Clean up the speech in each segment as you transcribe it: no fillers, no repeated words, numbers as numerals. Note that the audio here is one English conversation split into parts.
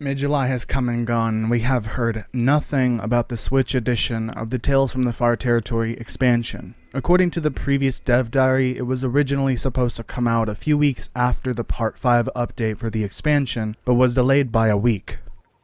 Mid-July has come and gone, and we have heard nothing about the Switch edition of the Tales from the Far Territory expansion. According to the previous dev diary, it was originally supposed to come out a few weeks after the Part 5 update for the expansion, but was delayed by a week.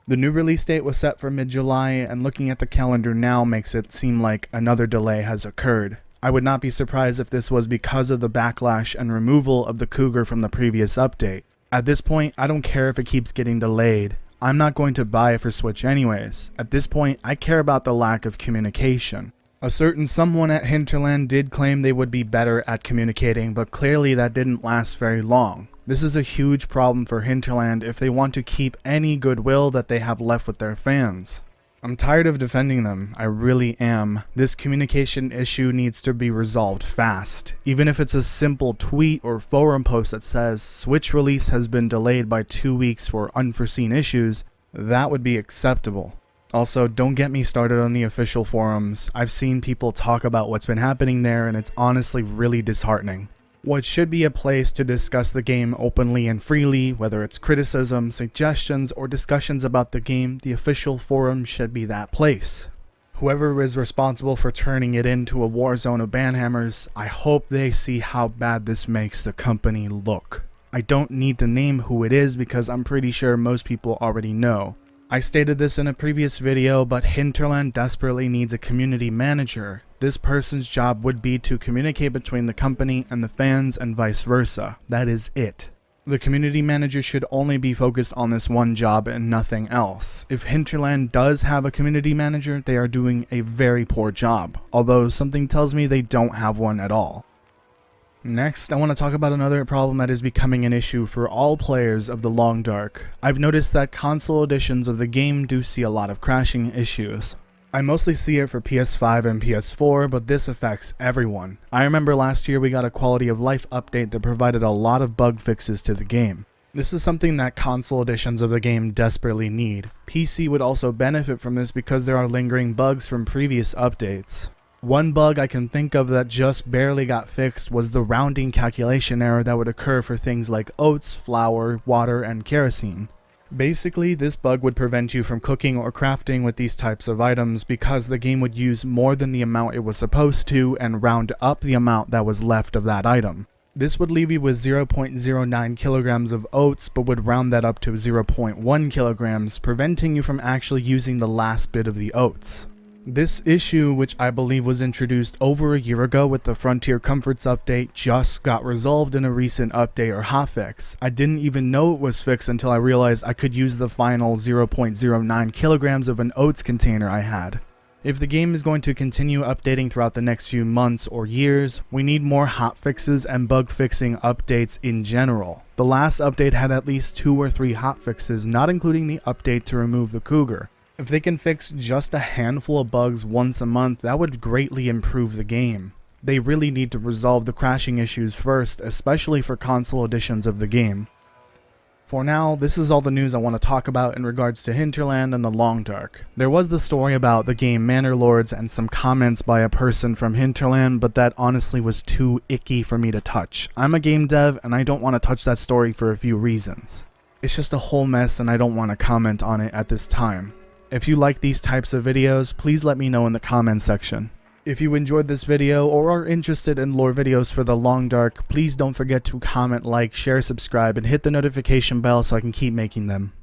The new release date was set for mid-July, and looking at the calendar now makes it seem like another delay has occurred. I would not be surprised if this was because of the backlash and removal of the Cougar from the previous update. At this point, I don't care if it keeps getting delayed. I'm not going to buy it for Switch anyways. At this point, I care about the lack of communication. A certain someone at Hinterland did claim they would be better at communicating, but clearly that didn't last very long. This is a huge problem for Hinterland if they want to keep any goodwill that they have left with their fans. I'm tired of defending them, I really am. This communication issue needs to be resolved fast. Even if it's a simple tweet or forum post that says Switch release has been delayed by 2 weeks for unforeseen issues, that would be acceptable. Also, don't get me started on the official forums. I've seen people talk about what's been happening there, and it's honestly really disheartening. What should be a place to discuss the game openly and freely, whether it's criticism, suggestions, or discussions about the game, the official forum should be that place. Whoever is responsible for turning it into a war zone of banhammers, I hope they see how bad this makes the company look. I don't need to name who it is because I'm pretty sure most people already know. I stated this in a previous video, but Hinterland desperately needs a community manager. This person's job would be to communicate between the company and the fans and vice versa. That is it. The community manager should only be focused on this one job and nothing else. If Hinterland does have a community manager, they are doing a very poor job, although something tells me they don't have one at all. Next, I want to talk about another problem that is becoming an issue for all players of the Long Dark. I've noticed that console editions of the game do see a lot of crashing issues. I mostly see it for PS5 and PS4, but this affects everyone. I remember last year we got a quality of life update that provided a lot of bug fixes to the game. This is something that console editions of the game desperately need. PC would also benefit from this because there are lingering bugs from previous updates. One bug I can think of that just barely got fixed was the rounding calculation error that would occur for things like oats, flour, water, and kerosene. Basically, this bug would prevent you from cooking or crafting with these types of items because the game would use more than the amount it was supposed to and round up the amount that was left of that item. This would leave you with 0.09 kilograms of oats, but would round that up to 0.1 kilograms, preventing you from actually using the last bit of the oats. This issue, which I believe was introduced over a year ago with the Frontier Comforts update, just got resolved in a recent update or hotfix. I didn't even know it was fixed until I realized I could use the final 0.09 kilograms of an oats container I had. If the game is going to continue updating throughout the next few months or years, we need more hotfixes and bug fixing updates in general. The last update had at least 2 or 3 hotfixes, not including the update to remove the Cougar. If they can fix just a handful of bugs once a month, that would greatly improve the game. They really need to resolve the crashing issues first, especially for console editions of the game. For now, this is all the news I want to talk about in regards to Hinterland and the Long Dark. There was the story about the game Manor Lords and some comments by a person from Hinterland, but that honestly was too icky for me to touch. I'm a game dev and I don't want to touch that story for a few reasons. It's just a whole mess and I don't want to comment on it at this time. If you like these types of videos, please let me know in the comments section. If you enjoyed this video or are interested in lore videos for the Long Dark, please don't forget to comment, like, share, subscribe, and hit the notification bell so I can keep making them.